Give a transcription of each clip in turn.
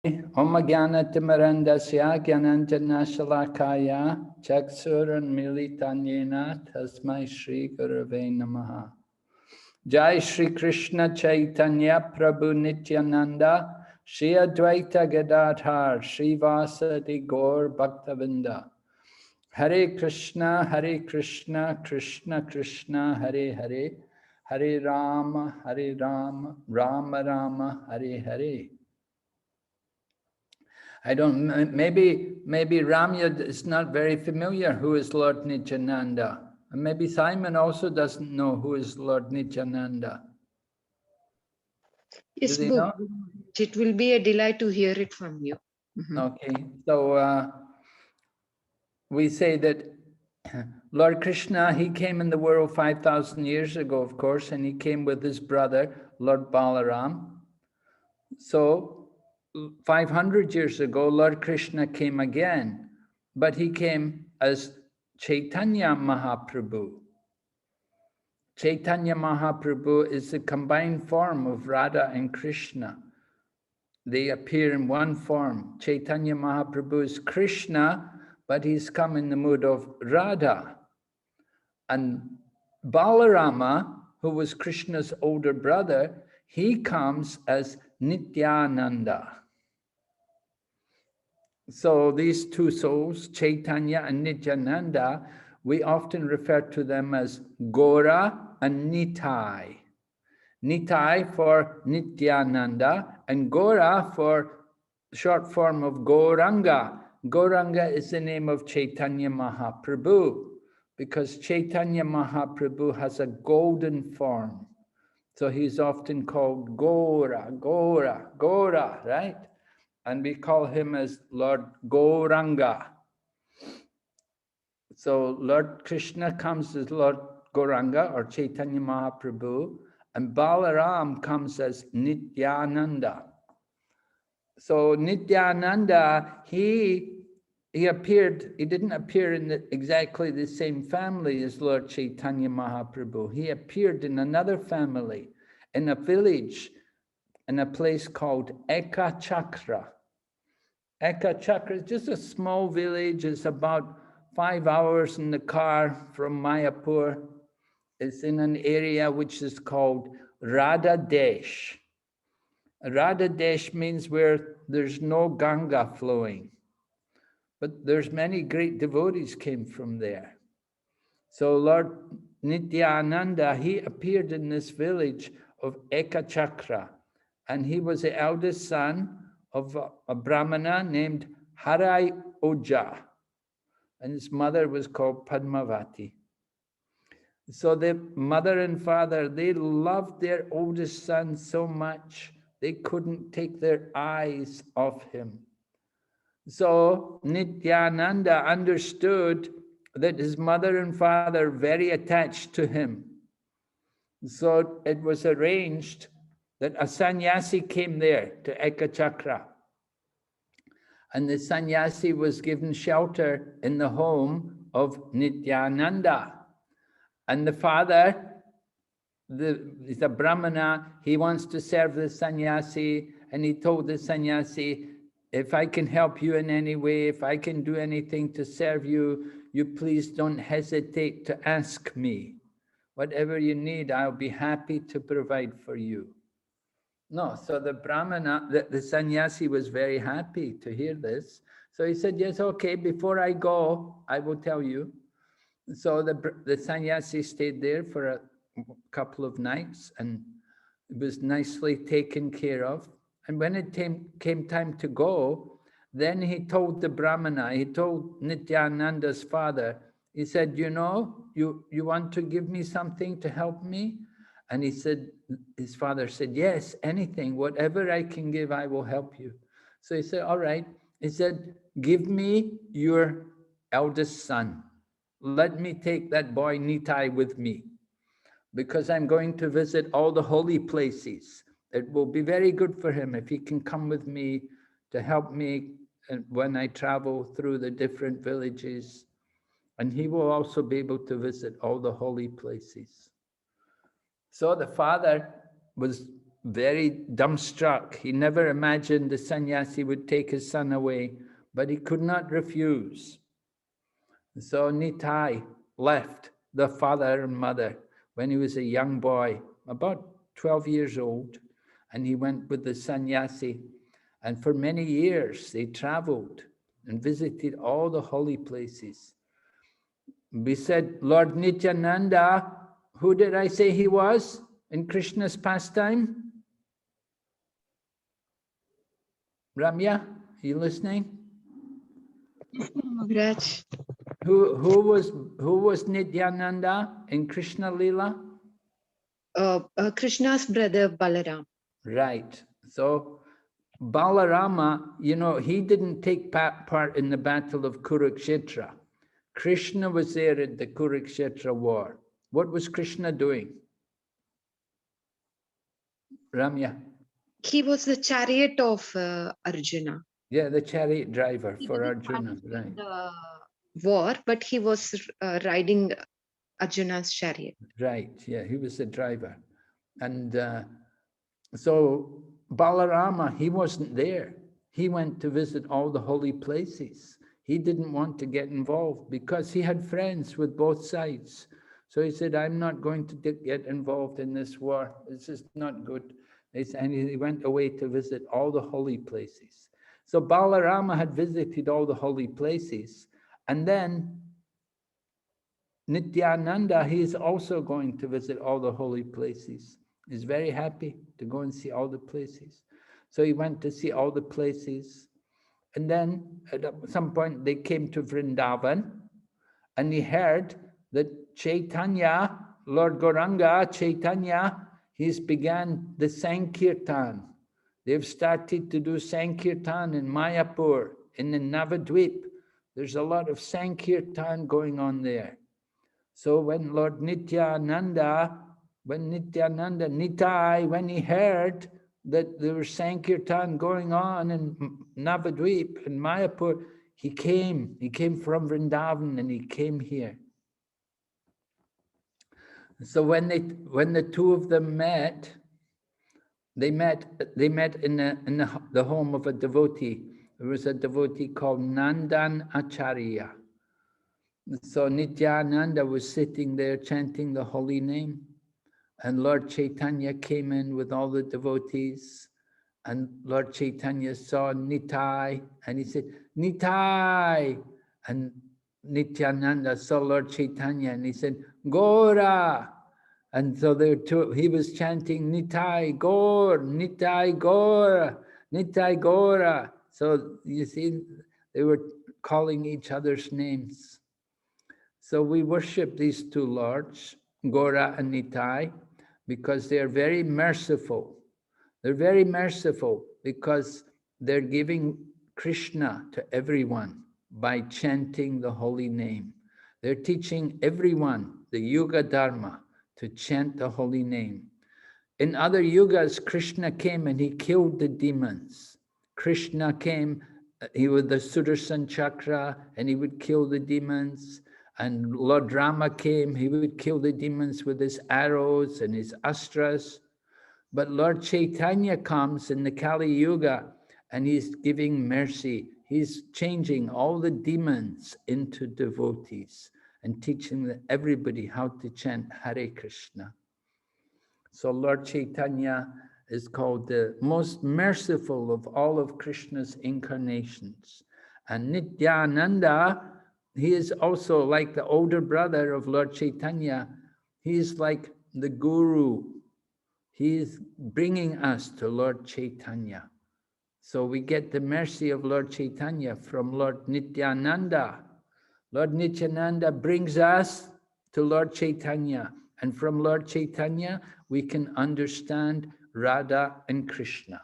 Om Jnana-timirandasya Jnananjana-shalakaya Chaksuranmilitanena Tasmai Shri Gurave Namaha. Jai Shri Krishna Chaitanya Prabhu Nityananda Shri Advaita Gadadhar Shri Vasadi Gaur Bhaktavinda. Hare Krishna, Krishna Krishna, Hare Hare, Hare Rama, Rama Rama, Hare Hare. I don't, maybe Ramya is not very familiar who is Lord Nityananda. And maybe Simon also doesn't know who is Lord Nityananda. Yes, Does he know? It will be a delight to hear it from you. Okay, so we say that Lord Krishna, he came in the world 5,000 years ago, of course, and he came with his brother, Lord Balaram. So 500 years ago, Lord Krishna came again, but he came as Chaitanya Mahaprabhu. Chaitanya Mahaprabhu is the combined form of Radha and Krishna. They appear in one form. Chaitanya Mahaprabhu is Krishna, but he's come in the mood of Radha. And Balarama, who was Krishna's older brother, he comes as Nityananda. So these two souls, Chaitanya and Nityananda, we often refer to them as Gora and Nitai. Nitai for Nityananda and Gora for short form of Gauranga. Gauranga is the name of Chaitanya Mahaprabhu because Chaitanya Mahaprabhu has a golden form. So he's often called Gora, Gora, Gora, right? And we call him as Lord Gauranga. So Lord Krishna comes as Lord Gauranga or Chaitanya Mahaprabhu, and Balaram comes as Nityananda. So Nityananda, he appeared, he didn't appear in exactly the same family as Lord Chaitanya Mahaprabhu. He appeared in another family, in a village, in a place called Ekachakra. Ekachakra is just a small village. It's about 5 hours in the car from Mayapur. It's in an area which is called Radha Desh. Radha Desh means where there's no Ganga flowing. But there's many great devotees came from there. So Lord Nityananda, he appeared in this village of Ekachakra. And he was the eldest son of a Brahmana named Harai Oja. And his mother was called Padmavati. So the mother and father, they loved their oldest son so much, they couldn't take their eyes off him. So Nityananda understood that his mother and father were very attached to him. So it was arranged that a sannyasi came there to Ekachakra. And the sannyasi was given shelter in the home of Nityananda. And the father, is a Brahmana, he wants to serve the sannyasi, and he told the sannyasi, if I can help you in any way, if I can do anything to serve you, you please don't hesitate to ask me. Whatever you need, I'll be happy to provide for you. No, so the Brahmana, the sannyasi was very happy to hear this. So he said, yes, okay, before I go, I will tell you. So the sannyasi stayed there for a couple of nights and it was nicely taken care of. And when it came time to go, then he told the Brahmana, he told Nityananda's father, he said, you know, you want to give me something to help me? And he said, his father said, yes, anything, whatever I can give, I will help you. So he said, all right. He said, give me your eldest son. Let me take that boy Nitai with me because I'm going to visit all the holy places. It will be very good for him if he can come with me to help me when I travel through the different villages. And he will also be able to visit all the holy places. So the father was very dumbstruck. He never imagined the sannyasi would take his son away, but he could not refuse. So Nitai left the father and mother when he was a young boy, about 12 years old, and he went with the sannyasi. And for many years, they traveled and visited all the holy places. We said, Lord Nityananda, who did I say he was in Krishna's pastime? Ramya, are you listening? Raj. Who was Nityananda in Krishna Lila? Krishna's brother Balaram. Right. So Balarama, you know, he didn't take part in the battle of Kurukshetra. Krishna was there at the Kurukshetra war. What was Krishna doing? Ramya. He was the chariot of Arjuna. Yeah, the chariot driver He for didn't Arjuna, participate right. in the war, but he was riding Arjuna's chariot. Right, yeah, he was the driver. And so Balarama, he wasn't there. He went to visit all the holy places. He didn't want to get involved because he had friends with both sides. So he said, I'm not going to get involved in this war. This is not good. And he went away to visit all the holy places. So Balarama had visited all the holy places. And then Nityananda, he is also going to visit all the holy places. He's very happy to go and see all the places. So he went to see all the places. And then at some point they came to Vrindavan and he heard that Chaitanya, Lord Gauranga, Chaitanya, he's began the Sankirtan. They've started to do Sankirtan in Mayapur, in the Navadvip. There's a lot of Sankirtan going on there. So when Lord Nityananda, Nitai, when he heard that there was Sankirtan going on in Navadvip, in Mayapur, he came from Vrindavan and he came here. So when the two of them met, they met in the home of a devotee. There was a devotee called Nandan Acharya. So Nityananda was sitting there chanting the holy name, and Lord Chaitanya came in with all the devotees, and Lord Chaitanya saw Nitai, and he said, Nitai! And Nityananda saw Lord Chaitanya, and he said, Gora! And so he was chanting Nitai Gaur, Nitai Gaur, Nitai Gora. So you see, they were calling each other's names. So we worship these two lords, Gora and Nitai, because they're very merciful. They're very merciful because they're giving Krishna to everyone by chanting the holy name. They're teaching everyone the Yuga Dharma to chant the holy name. In other yugas, Krishna came and he killed the demons. Krishna came, he with the Sudarshan Chakra, and he would kill the demons. And Lord Rama came, he would kill the demons with his arrows and his astras. But Lord Chaitanya comes in the Kali Yuga and he's giving mercy. He's changing all the demons into devotees and teaching everybody how to chant Hare Krishna. So Lord Chaitanya is called the most merciful of all of Krishna's incarnations. And Nityananda, he is also like the older brother of Lord Chaitanya. He is like the guru. He is bringing us to Lord Chaitanya. So we get the mercy of Lord Chaitanya from Lord Nityananda. Lord Nityananda brings us to Lord Chaitanya. And from Lord Chaitanya, we can understand Radha and Krishna.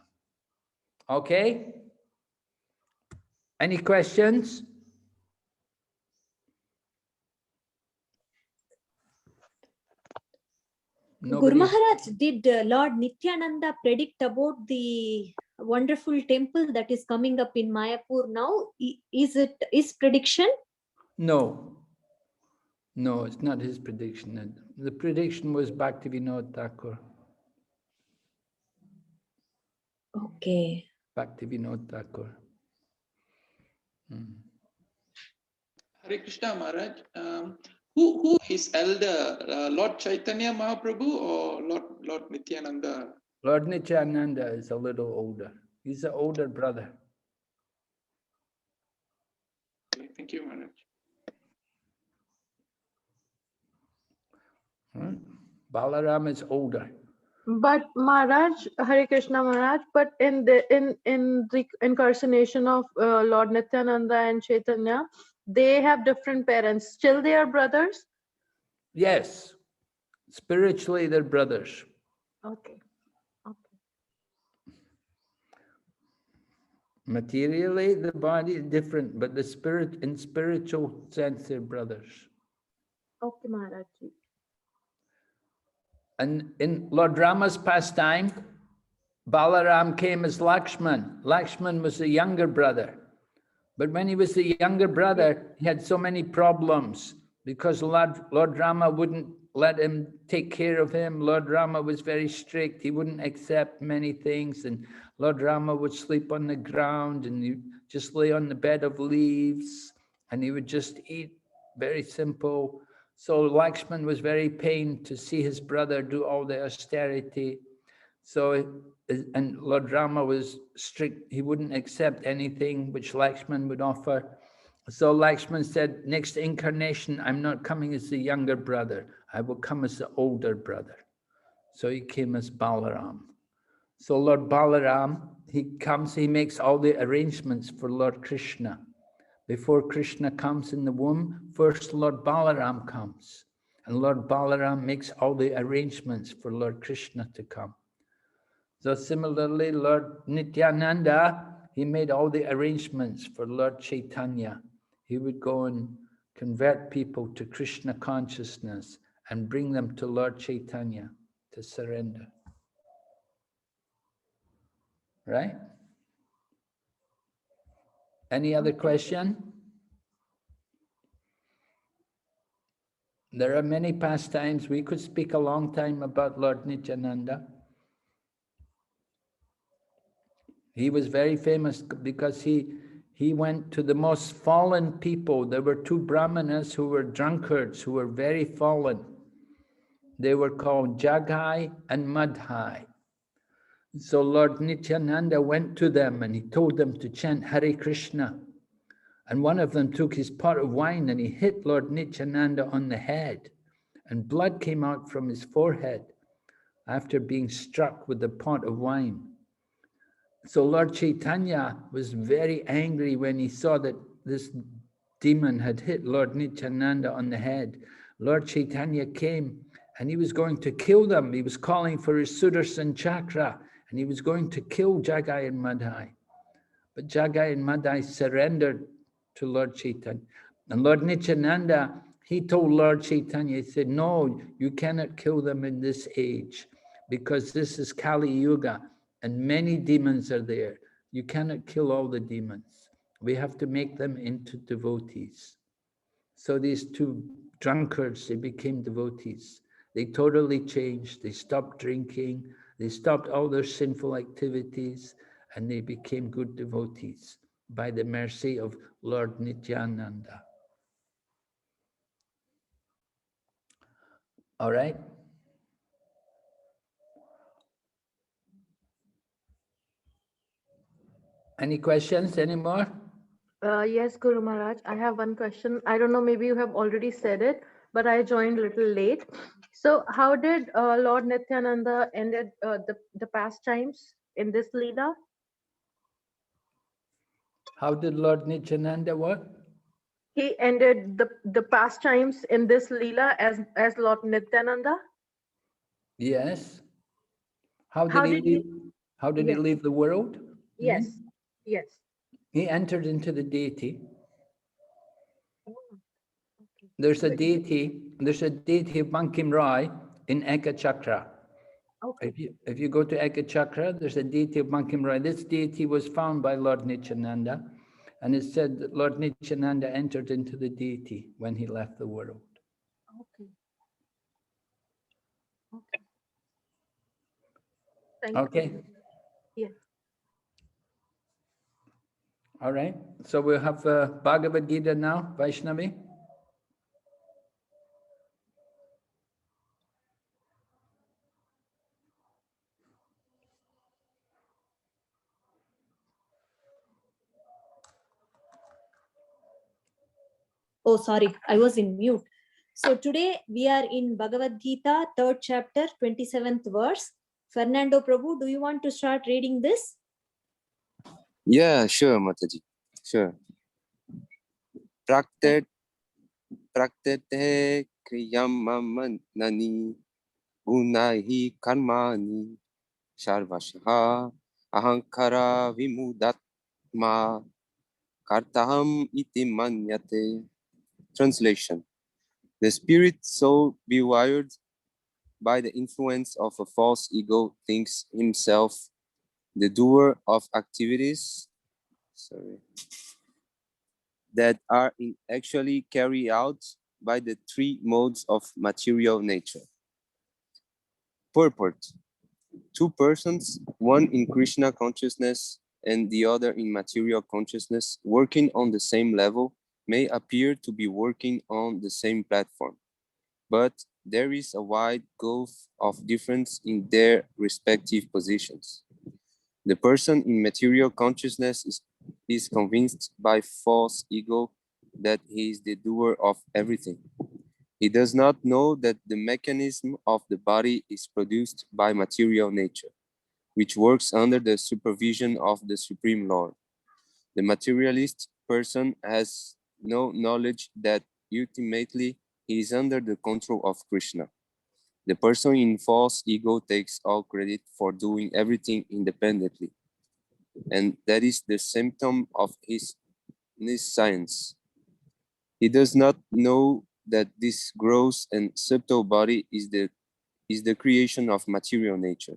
Okay? Any questions? Guru Maharaj, did Lord Nityananda predict about the wonderful temple that is coming up in Mayapur now? Is it his prediction? No. No, it's not his prediction. The prediction was Bhaktivinoda Thakur. Okay. Bhaktivinoda Thakur. Hare Krishna Maharaj. Who is elder, Lord Chaitanya Mahaprabhu or Lord Nityananda? Lord Nityananda is a little older. He's the older brother. Okay, thank you, Maharaj. Balaram is older. But Maharaj, Hare Krishna Maharaj, but in the incarnation of Lord Nityananda and Chaitanya, they have different parents. Still they are brothers? Yes, spiritually they're brothers. Okay. Okay. Materially, the body is different, but the spirit, in spiritual sense, they're brothers. Okay, Maharaj. And in Lord Rama's pastime, Balaram came as Lakshman. Lakshman was the younger brother. But when he was the younger brother, he had so many problems because Lord Rama wouldn't let him take care of him. Lord Rama was very strict. He wouldn't accept many things. And Lord Rama would sleep on the ground and he just lay on the bed of leaves and he would just eat very simple. So Lakshman was very pained to see his brother do all the austerity. So, and Lord Rama was strict. He wouldn't accept anything which Lakshman would offer. So Lakshman said, next incarnation, I'm not coming as the younger brother. I will come as the older brother. So he came as Balaram. So Lord Balaram, he comes, he makes all the arrangements for Lord Krishna. Before Krishna comes in the womb, first Lord Balaram comes. And Lord Balaram makes all the arrangements for Lord Krishna to come. So similarly, Lord Nityananda, he made all the arrangements for Lord Chaitanya. He would go and convert people to Krishna consciousness and bring them to Lord Chaitanya to surrender. Right? Any other question? There are many pastimes. We could speak a long time about Lord Nityananda. He was very famous because he went to the most fallen people. There were two brahmanas who were drunkards, who were very fallen. They were called Jagai and Madhai. So Lord Nityananda went to them and he told them to chant Hare Krishna. And one of them took his pot of wine and he hit Lord Nityananda on the head. And blood came out from his forehead after being struck with the pot of wine. So Lord Chaitanya was very angry when he saw that this demon had hit Lord Nityananda on the head. Lord Chaitanya came and he was going to kill them. He was calling for his Sudarshan chakra and he was going to kill Jagai and Madhai. But Jagai and Madhai surrendered to Lord Chaitanya. And Lord Nityananda, he told Lord Chaitanya, he said, no, you cannot kill them in this age because this is Kali Yuga and many demons are there. You cannot kill all the demons. We have to make them into devotees. So these two drunkards, they became devotees. They totally changed. They stopped drinking. They stopped all their sinful activities and they became good devotees by the mercy of Lord Nityananda. All right. Any questions anymore? Yes, Guru Maharaj, I have one question. I don't know, maybe you have already said it, but I joined a little late. So how did Lord Nityananda ended the pastimes in this Leela? How did Lord Nityananda what? He ended the pastimes in this Leela as Lord Nityananda? Yes. How How did he did he? leave? How did he Yes. leave the world? Yes, yes. He entered into the deity. Oh, okay. There's a But- deity of Bankim Rai in Eka Chakra. Okay. If you go to Eka Chakra, there's a deity of Bankim Rai. This deity was found by Lord Nityananda, and it said that Lord Nityananda entered into the deity when he left the world. Okay. Okay. Thank Okay. you. Yes. All right. So we'll have Bhagavad Gita now, Vaishnavi. Oh, sorry, I was in mute. So today we are in Bhagavad Gita, 3rd chapter, 27th verse. Fernando Prabhu, do you want to start reading this? Yeah, sure, Mataji. Sure. Praktete kriyamanani gunahi karmani sarvashaha ahankara vimudatma kartaham iti manyate. Translation. The spirit so bewired by the influence of a false ego thinks himself the doer of activities that are actually carried out by the three modes of material nature. Purport. Two persons, one in Krishna consciousness and the other in material consciousness, working on the same level, may appear to be working on the same platform, but there is a wide gulf of difference in their respective positions. The person in material consciousness is convinced by false ego that he is the doer of everything. He does not know that the mechanism of the body is produced by material nature, which works under the supervision of the Supreme Lord. The materialist person has no knowledge that ultimately he is under the control of Krishna. The person in false ego takes all credit for doing everything independently, and that is the symptom of his nescience. He does not know that this gross and subtle body is the creation of material nature,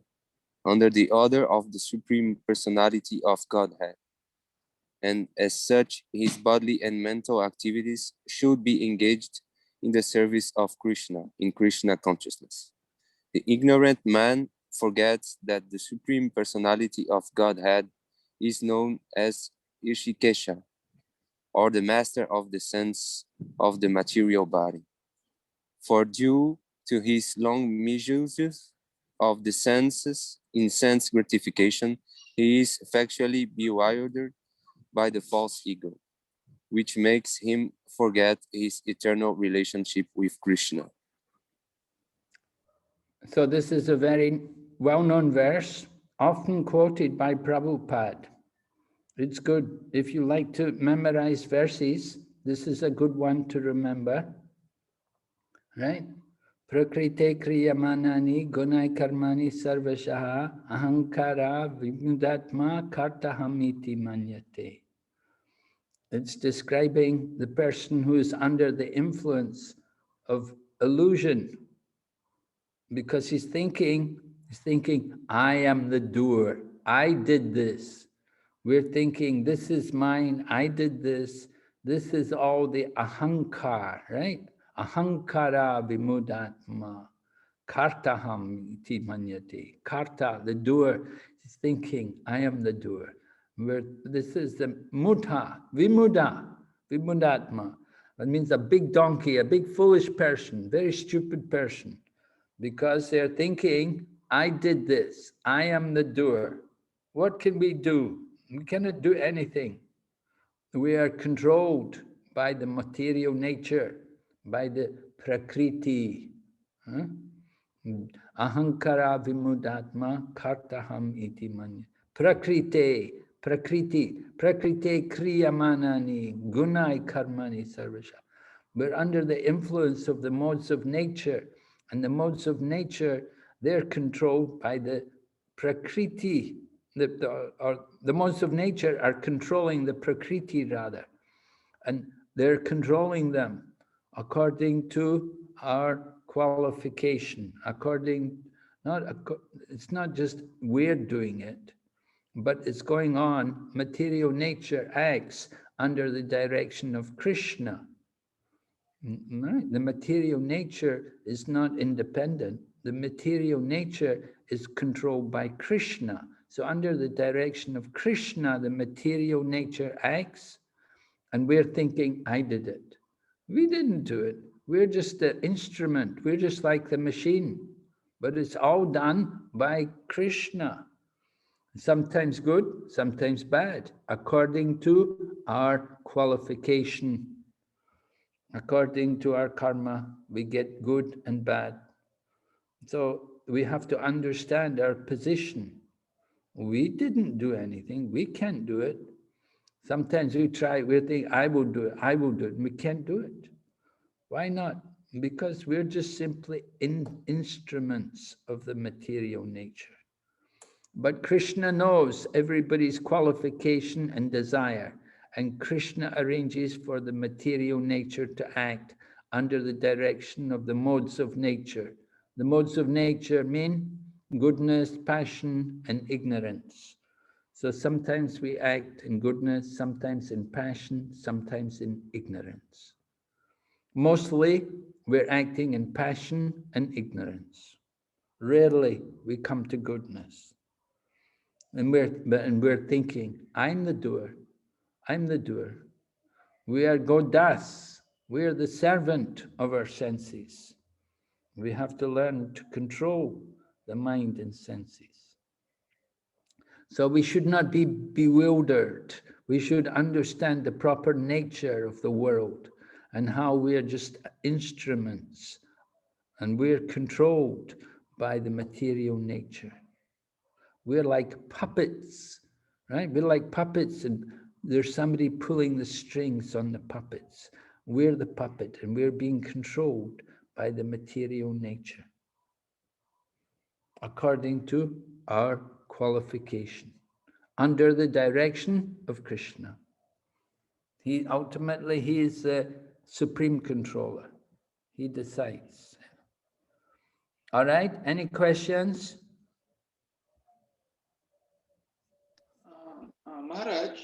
under the order of the Supreme Personality of Godhead. And as such, his bodily and mental activities should be engaged in the service of Krishna, in Krishna consciousness. The ignorant man forgets that the Supreme Personality of Godhead is known as Rishikesha, or the master of the sense of the material body. For due to his long misuse of the senses in sense gratification, he is factually bewildered by the false ego, which makes him forget his eternal relationship with Krishna. So this is a very well-known verse, often quoted by Prabhupada. It's good. If you like to memorize verses, this is a good one to remember, right? Prakrite kriyamanani gunai karmani sarvashaha ahankara vimudatma kartahamiti manyate. It's describing the person who is under the influence of illusion, because he's thinking, I am the doer. I did this. We're thinking, this is mine. I did this. This is all the ahankar, right? Ahankara vimudatma. Kartaham iti manyate. Karta, the doer, is thinking, I am the doer. This is the mudha, vimudatma. That means a big donkey, a big foolish person, very stupid person. Because they're thinking, I did this, I am the doer. What can we do? We cannot do anything. We are controlled by the material nature, by the prakriti. Ahankara vimudatma kartaham iti manya. Prakriti kriyamanani gunai karmani sarvasha. We're under the influence of the modes of nature. And the modes of nature, they're controlled by the prakriti. The modes of nature are controlling the prakriti rather. And they're controlling them according to our qualification, it's not just we're doing it, but it's going on. Material nature acts under the direction of Krishna. Right? The material nature is not independent. The material nature is controlled by Krishna. So under the direction of Krishna, the material nature acts, and we're thinking, I did it. We didn't do it. We're just the instrument. We're just like the machine. But it's all done by Krishna. Sometimes good, sometimes bad, according to our qualification. According to our karma, we get good and bad. So we have to understand our position. We didn't do anything. We can't do it. Sometimes we try, we think, I will do it, I will do it. We can't do it. Why not? Because we're just simply instruments of the material nature. But Krishna knows everybody's qualification and desire, and Krishna arranges for the material nature to act under the direction of the modes of nature. The modes of nature mean goodness, passion, and ignorance. So sometimes we act in goodness, sometimes in passion, sometimes in ignorance. Mostly we're acting in passion and ignorance. Rarely we come to goodness. And we're thinking, I'm the doer. I'm the doer. We are Godas. We are the servant of our senses. We have to learn to control the mind and senses. So we should not be bewildered. We should understand the proper nature of the world and how we are just instruments and we're controlled by the material nature. We're like puppets, right? We're like puppets and there's somebody pulling the strings on the puppets. We're the puppet and we're being controlled by the material nature according to our qualification under the direction of Krishna. He ultimately, he is the supreme controller. He decides. All right, any questions? Maharaj,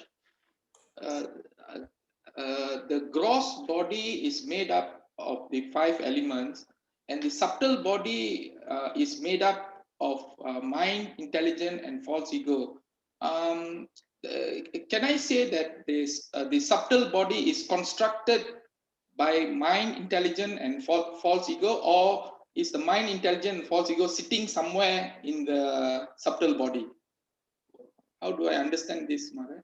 the gross body is made up of the 5 elements, and the subtle body is made up of mind, intelligence, and false ego. Can I say that the subtle body is constructed by mind, intelligence, and false ego, or is the mind, intelligence, and false ego sitting somewhere in the subtle body? How do I understand this, Maharaj?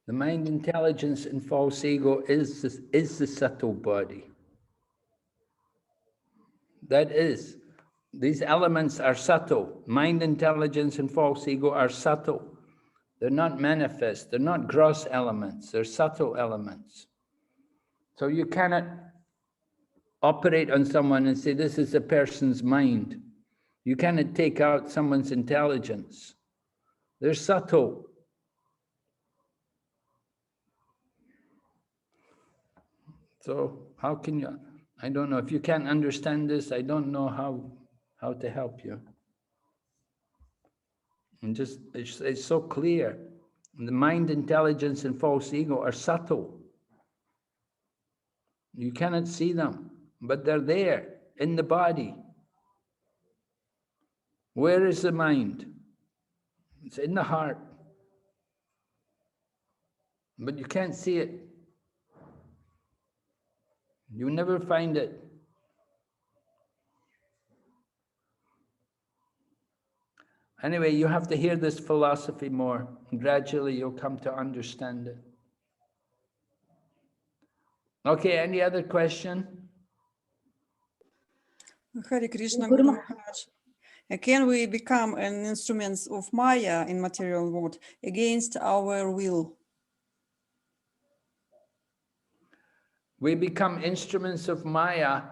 The mind, intelligence, and false ego is the subtle body. That is, these elements are subtle. Mind, intelligence, and false ego are subtle. They're not manifest. They're not gross elements. They're subtle elements. So you cannot operate on someone and say, this is a person's mind. You cannot take out someone's intelligence. They're subtle. So how can you, I don't know, if you can't understand this, I don't know how to help you. And just, it's so clear. The mind, intelligence, and false ego are subtle. You cannot see them, but they're there in the body. Where is the mind? It's in the heart. But you can't see it. You never find it. Anyway, you have to hear this philosophy more. And gradually you'll come to understand it. Okay, any other question? Hare Krishna, Guru Guru Maharaj. Can we become an instrument of Maya in material world against our will? We become instruments of Maya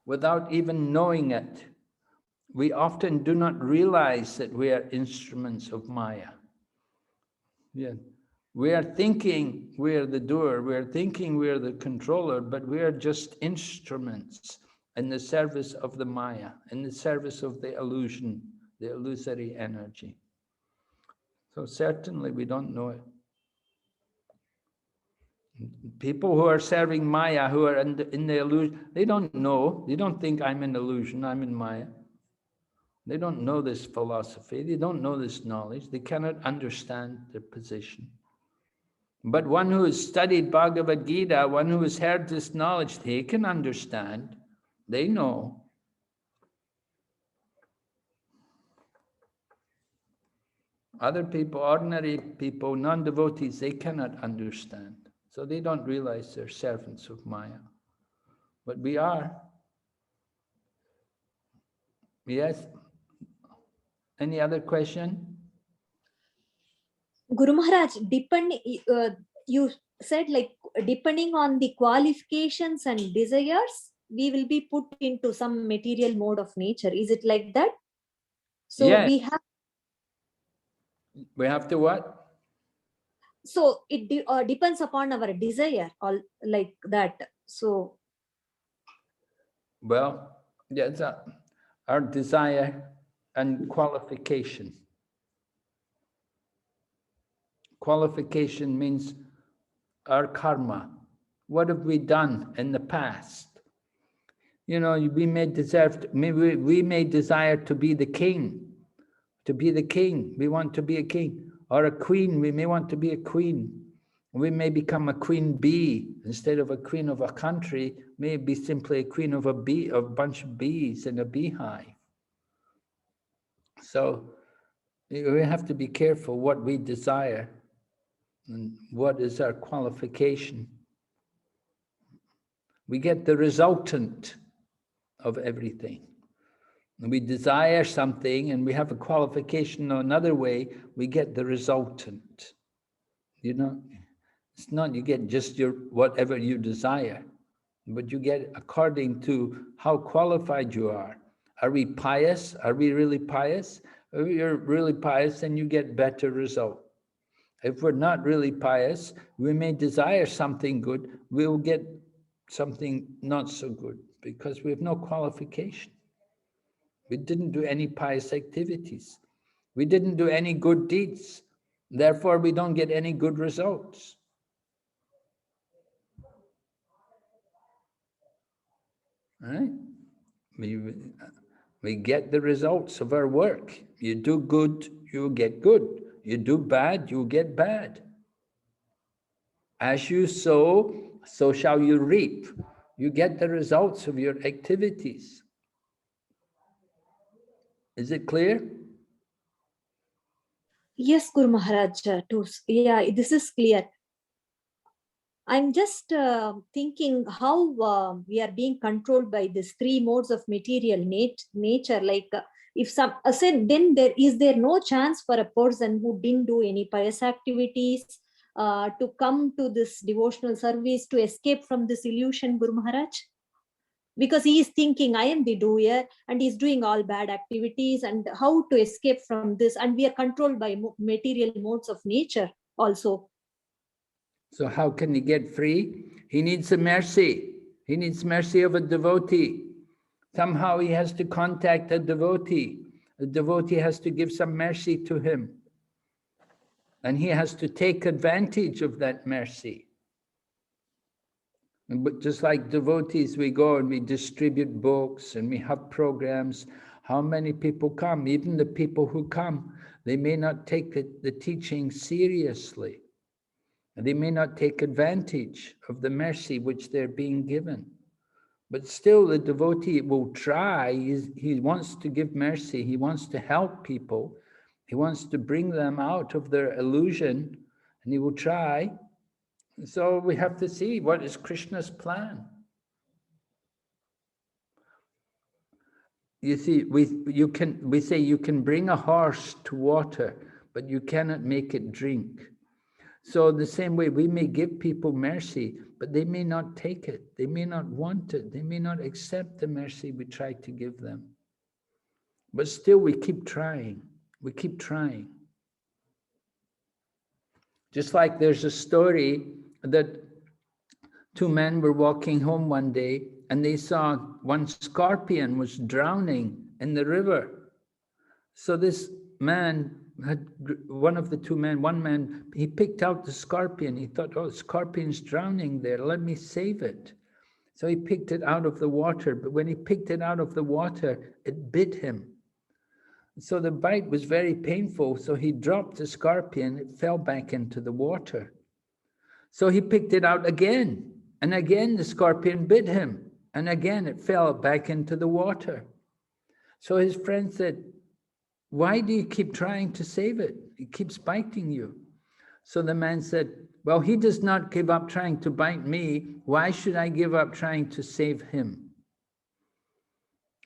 without even knowing it. We often do not realize that we are instruments of Maya. Yeah. We are thinking we are the doer, we are thinking we are the controller, but we are just instruments in the service of the Maya, in the service of the illusion, the illusory energy. So certainly we don't know it. People who are serving Maya, who are in the illusion, they don't know, they don't think I'm in illusion, I'm in Maya. They don't know this philosophy. They don't know this knowledge. They cannot understand their position. But one who has studied Bhagavad Gita, one who has heard this knowledge, they can understand. They know. Other people, ordinary people, non-devotees, they cannot understand. So they don't realize they're servants of Maya. But we are. Yes? Any other question? Guru Maharaj, you said like depending on the qualifications and desires, we will be put into some material mode of nature. Is it like that? So Yes. we have to what? So it depends upon our desire, or like that. So Well, yes, our desire and qualification. Qualification means our karma. What have we done in the past? You know, we may desire to be the king. To be the king, we want to be a king. Or a queen, we may want to be a queen. We may become a queen bee instead of a queen of a country. May be simply a queen of a bunch of bees in a beehive. So we have to be careful what we desire and what is our qualification. We get the resultant of everything. We desire something and we have a qualification another way, we get the resultant. You know, it's not you get just your whatever you desire, but you get according to how qualified you are. Are we pious? Are we really pious? If you're really pious, then you get better result. If we're not really pious, we may desire something good, we'll get something not so good because we have no qualification. We didn't do any pious activities. We didn't do any good deeds. Therefore, we don't get any good results. Right? We get the results of our work. You do good, you get good. You do bad, you get bad. As you sow, so shall you reap. You get the results of your activities. Is it clear? yes, Guru Maharaj, yeah, this is clear. I'm just thinking how we are being controlled by these three modes of material nature. Like if some said, then is there no chance for a person who didn't do any pious activities to come to this devotional service to escape from this illusion, Guru Maharaj? Because he is thinking, I am the doer, and he's doing all bad activities, and how to escape from this? And we are controlled by material modes of nature also. So how can he get free? He needs a mercy. He needs mercy of a devotee. Somehow he has to contact a devotee. The devotee has to give some mercy to him. And he has to take advantage of that mercy. But just like devotees, we go and we distribute books and we have programs. How many people come? Even the people who come, they may not take the teaching seriously. They may not take advantage of the mercy which they're being given. But still the devotee will try. He wants to give mercy. He wants to help people. He wants to bring them out of their illusion, and he will try. So we have to see what is Krishna's plan. You see, we say you can bring a horse to water, but you cannot make it drink. So the same way, we may give people mercy, but they may not take it. They may not want it. They may not accept the mercy we try to give them. But still, we keep trying. We keep trying. Just like there's a story that two men were walking home one day and they saw one scorpion was drowning in the river. So this man one man, he picked out the scorpion. He thought, oh, the scorpion's drowning there. Let me save it. So he picked it out of the water. But when he picked it out of the water, it bit him. So the bite was very painful. So he dropped the scorpion, it fell back into the water. So he picked it out again, and again the scorpion bit him, and again it fell back into the water. So his friend said, why do you keep trying to save it? It keeps biting you. So the man said, well, he does not give up trying to bite me. Why should I give up trying to save him?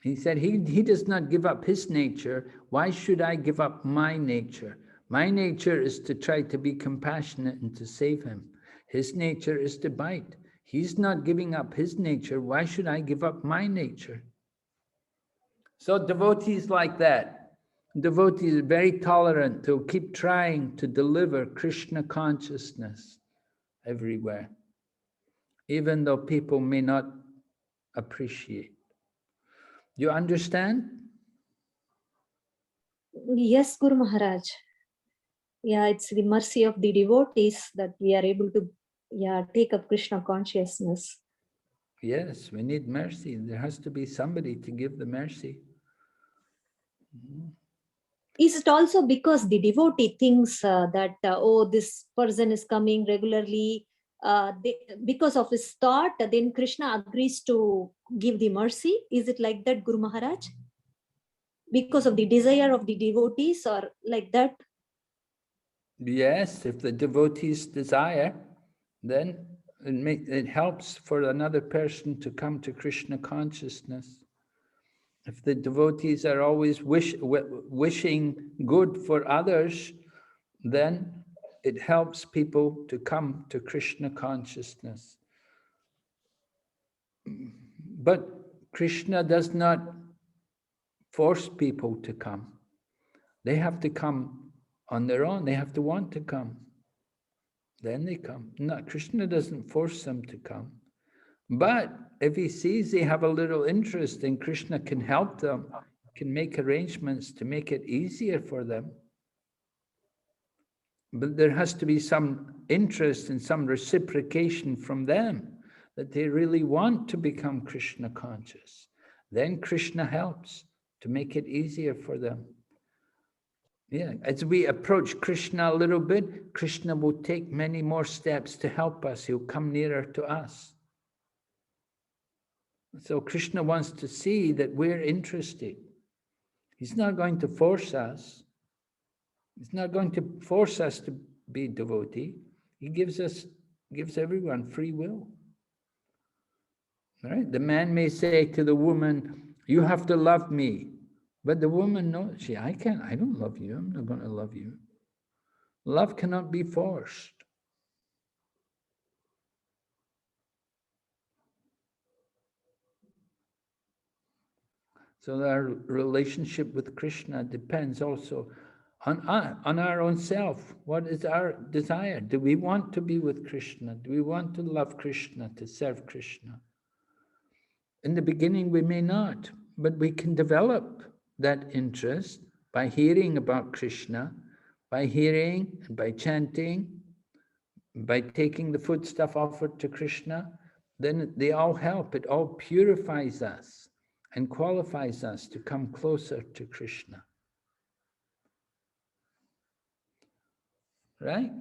He said, he does not give up his nature. Why should I give up my nature? My nature is to try to be compassionate and to save him. His nature is to bite. He's not giving up his nature. Why should I give up my nature? So devotees like that. Devotees are very tolerant. They'll keep trying to deliver Krishna consciousness everywhere, even though people may not appreciate. You understand? Yes, Guru Maharaj. Yeah, it's the mercy of the devotees that we are able to take up Krishna consciousness. Yes, we need mercy. There has to be somebody to give the mercy. Is it also because the devotee thinks that, oh, this person is coming regularly, because of his thought, then Krishna agrees to give the mercy? Is it like that, Guru Maharaj? Because of the desire of the devotees, or like that? Yes, if the devotees desire, then it helps for another person to come to Krishna consciousness. If the devotees are always wishing good for others, then it helps people to come to Krishna consciousness. But Krishna does not force people to come. They have to come on their own. They have to want to come. Then they come. No, Krishna doesn't force them to come. But if he sees they have a little interest, then Krishna can help them, can make arrangements to make it easier for them. But there has to be some interest and some reciprocation from them, that they really want to become Krishna conscious. Then Krishna helps to make it easier for them. Yeah, as we approach Krishna a little bit, Krishna will take many more steps to help us. He'll come nearer to us. So Krishna wants to see that we're interested. He's not going to force us. He's not going to force us to be devotee. He gives everyone free will. Right? The man may say to the woman, you have to love me. But the woman knows, I don't love you. I'm not going to love you. Love cannot be forced. So our relationship with Krishna depends also on our own self. What is our desire? Do we want to be with Krishna? Do we want to love Krishna, to serve Krishna? In the beginning, we may not, but we can develop that interest by hearing about Krishna, by hearing and by chanting, by taking the foodstuff offered to Krishna. Then they all help. It all purifies us and qualifies us to come closer to Krishna. Right?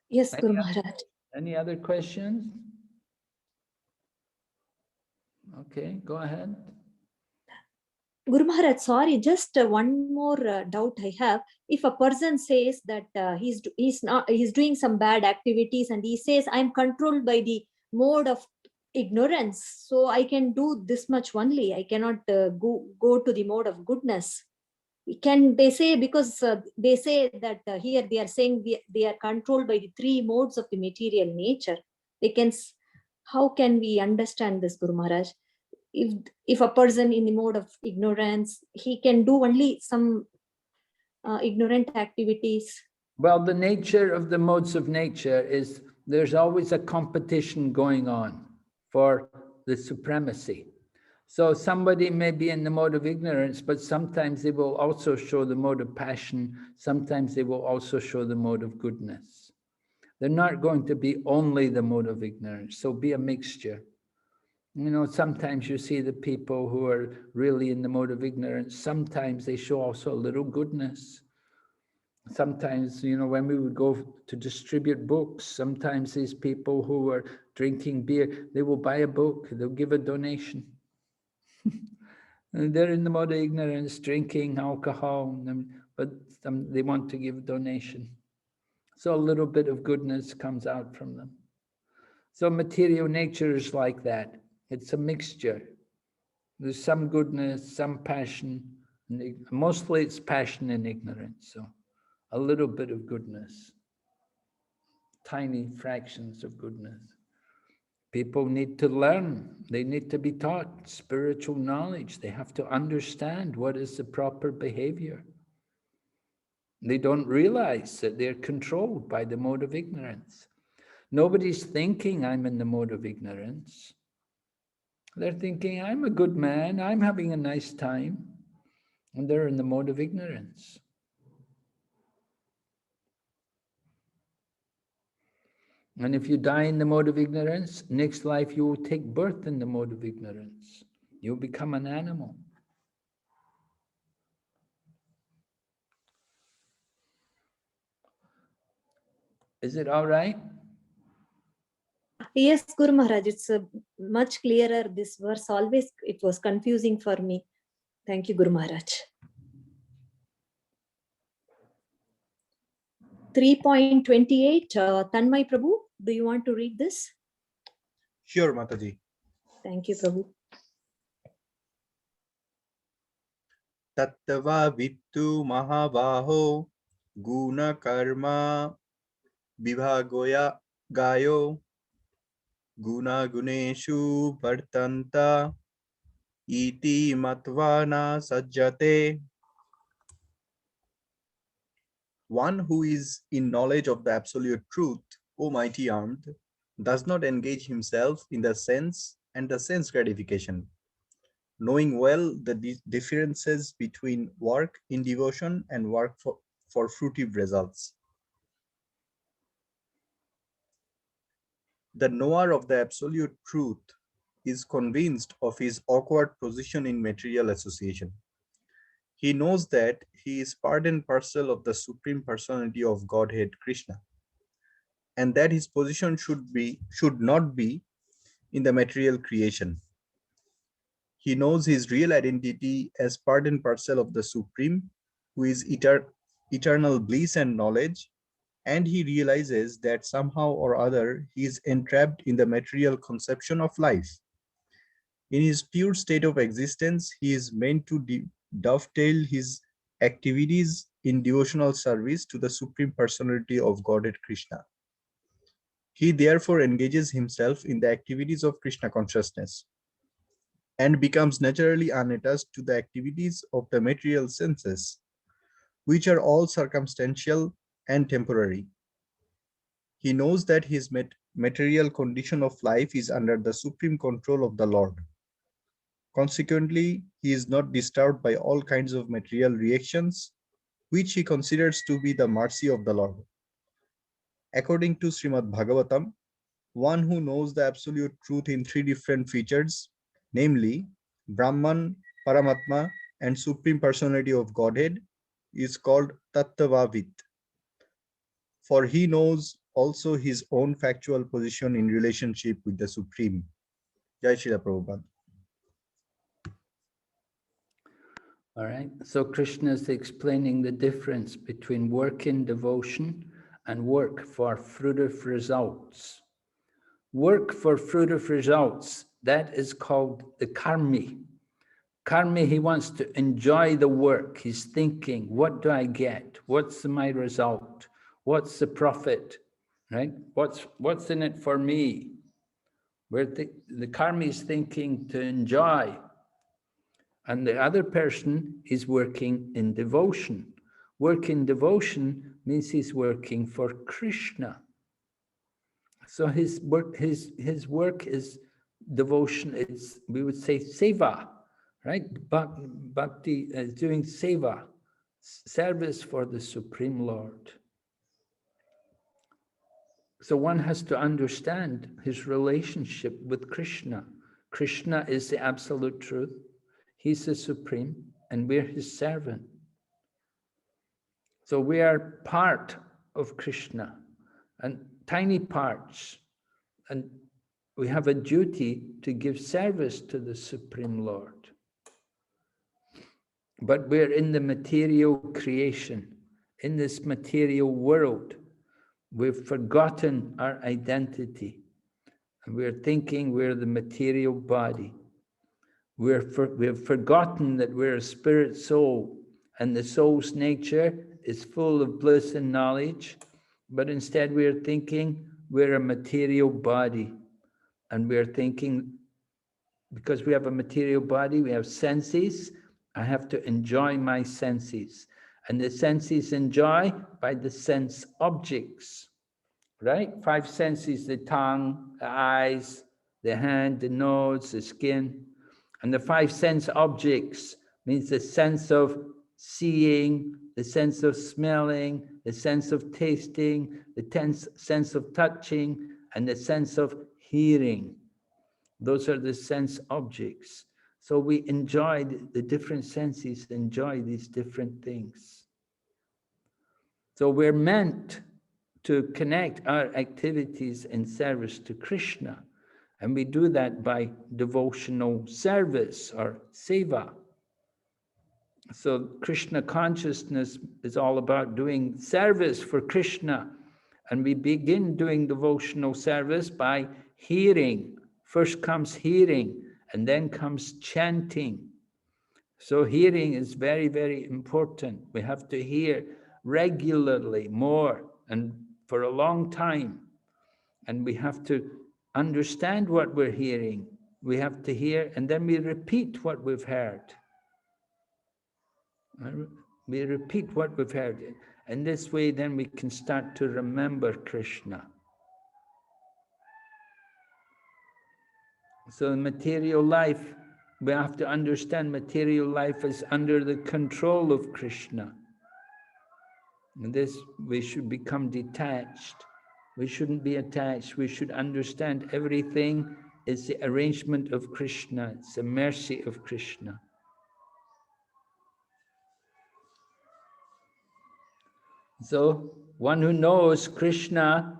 Yes, Guru Maharaj. Any other questions? Okay, go ahead. Guru Maharaj, sorry, just one more doubt I have. If a person says that he's doing some bad activities, and he says, I'm controlled by the mode of ignorance, so I can do this much only, I cannot go to the mode of goodness. Can they say, because they say that here they are saying they are controlled by the three modes of the material nature. How can we understand this, Guru Maharaj? If a person in the mode of ignorance, he can do only some ignorant activities. Well, the nature of the modes of nature is there's always a competition going on for the supremacy. So somebody may be in the mode of ignorance, but sometimes they will also show the mode of passion. Sometimes they will also show the mode of goodness. They're not going to be only the mode of ignorance. So be a mixture. You know, sometimes you see the people who are really in the mode of ignorance, sometimes they show also a little goodness. Sometimes, you know, when we would go to distribute books, sometimes these people who are drinking beer, they will buy a book, they'll give a donation. And they're in the mode of ignorance, drinking alcohol, but they want to give a donation. So a little bit of goodness comes out from them. So material nature is like that. It's a mixture. There's some goodness, some passion. Mostly it's passion and ignorance. So a little bit of goodness. Tiny fractions of goodness. People need to learn. They need to be taught spiritual knowledge. They have to understand what is the proper behavior. They don't realize that they're controlled by the mode of ignorance. Nobody's thinking I'm in the mode of ignorance. They're thinking I'm a good man, I'm having a nice time, and they're in the mode of ignorance. And if you die in the mode of ignorance, next life you will take birth in the mode of ignorance. You'll become an animal. Is it all right? Yes, Guru Maharaj, it's much clearer. This verse always, it was confusing for me. Thank you, Guru Maharaj. 3.28, Tanmay Prabhu, do you want to read this? Sure, Mataji. Thank you, Prabhu. Tattva vittu mahabaho guna karma vibhagoya gayo guna guneshu vartanta iti matvana sajjate. One who is in knowledge of the absolute truth, O mighty armed, does not engage himself in the sense and the sense gratification, knowing well the differences between work in devotion and work for fruitive results. The knower of the absolute truth is convinced of his awkward position in material association. He knows that he is part and parcel of the Supreme Personality of Godhead, Krishna, and that his position should not be in the material creation. He knows his real identity as part and parcel of the Supreme, who is eternal bliss and knowledge, and he realizes that somehow or other he is entrapped in the material conception of life. In his pure state of existence, he is meant to dovetail his activities in devotional service to the Supreme Personality of Godhead Krishna. He therefore engages himself in the activities of Krishna consciousness and becomes naturally unattached to the activities of the material senses, which are all circumstantial and temporary. He knows that his material condition of life is under the supreme control of the Lord. Consequently, he is not disturbed by all kinds of material reactions, which he considers to be the mercy of the Lord. According to Srimad Bhagavatam, one who knows the absolute truth in three different features, namely Brahman, Paramatma, and Supreme Personality of Godhead, is called Tattvavit. For he knows also his own factual position in relationship with the Supreme. Jai Srila Prabhupada. All right, so Krishna is explaining the difference between work in devotion and work for fruitive results. Work for fruitive results, that is called the karmi. Karmi, he wants to enjoy the work. He's thinking, what do I get? What's my result? What's the profit, right? What's in it for me? The karmi is thinking to enjoy. And the other person is working in devotion. Work in devotion means he's working for Krishna. So his work is devotion. It's, we would say, seva, right? Bhakti is doing seva, service for the Supreme Lord. So one has to understand his relationship with Krishna. Krishna is the absolute truth. He's the supreme, and we're his servant. So we are part of Krishna, and tiny parts, and we have a duty to give service to the Supreme Lord. But we're in the material creation, in this material world. We've forgotten our identity. And we're thinking we're the material body. We've forgotten that we're a spirit soul, and the soul's nature is full of bliss and knowledge, but instead we're thinking we're a material body. And we're thinking, because we have a material body, we have senses, I have to enjoy my senses. And the senses enjoy by the sense objects, right? 5 senses, the tongue, the eyes, the hand, the nose, the skin. And the 5 sense objects means the sense of seeing, the sense of smelling, the sense of tasting, the sense of touching, and the sense of hearing. Those are the sense objects. So we enjoy the different senses, enjoy these different things. So we're meant to connect our activities in service to Krishna. And we do that by devotional service or seva. So Krishna consciousness is all about doing service for Krishna. And we begin doing devotional service by hearing. First comes hearing, and then comes chanting. So hearing is very, very important. We have to hear regularly, more, and for a long time. And we have to understand what we're hearing. We have to hear, and then we repeat what we've heard. We repeat what we've heard. And this way, then we can start to remember Krishna. So in material life, we have to understand material life is under the control of Krishna. And this, we should become detached. We shouldn't be attached. We should understand everything is the arrangement of Krishna. It's the mercy of Krishna. So one who knows Krishna,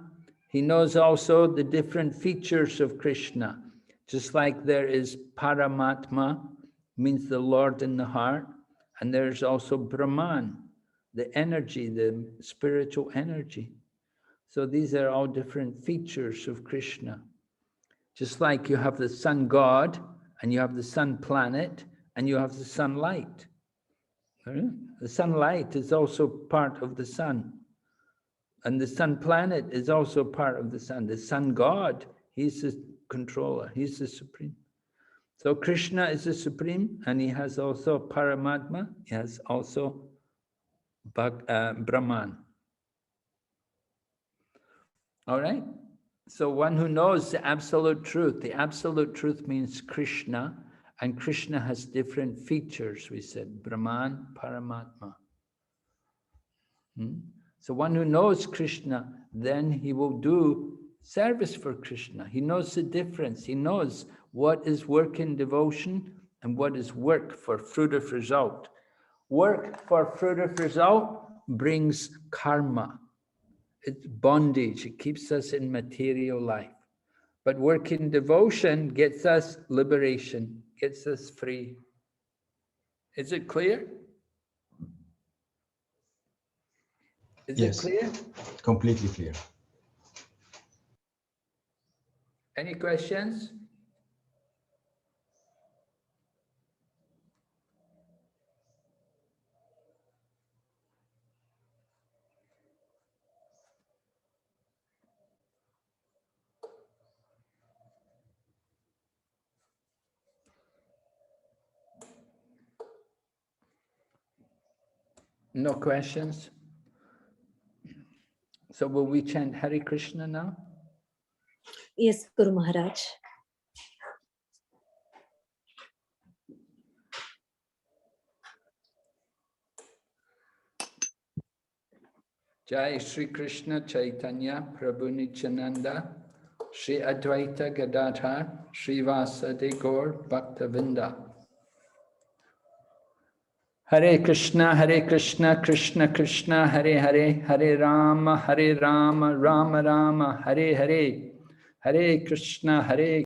he knows also the different features of Krishna. Just like there is Paramatma, means the Lord in the heart, and there's also Brahman, the energy, the spiritual energy. So these are all different features of Krishna. Just like you have the sun god, and you have the sun planet, and you have the sunlight. The sunlight is also part of the sun. And the sun planet is also part of the sun. The sun god, he's the controller, he's the supreme. So Krishna is the supreme, and he has also Paramatma, he has also Brahman. All right? So one who knows the absolute truth means Krishna, and Krishna has different features, we said, Brahman, Paramatma. So one who knows Krishna, then he will do service for Krishna. He knows the difference. He knows what is work in devotion and what is work for fruit of result. Work for fruit of result brings karma. It's bondage. It keeps us in material life. But work in devotion gets us liberation, gets us free. Is it clear? Is it clear? Completely clear. Any questions? No questions? So will we chant Hare Krishna now? Yes, Guru Maharaj. Jai Shri Krishna Chaitanya Prabhu Nityananda Shri Advaita Gadadhar Srivasadi Gaur Bhaktavinda. Hare Krishna, Krishna Krishna, Hare Hare, Hare Rama, Rama Rama, Hare Hare, Hare Krishna,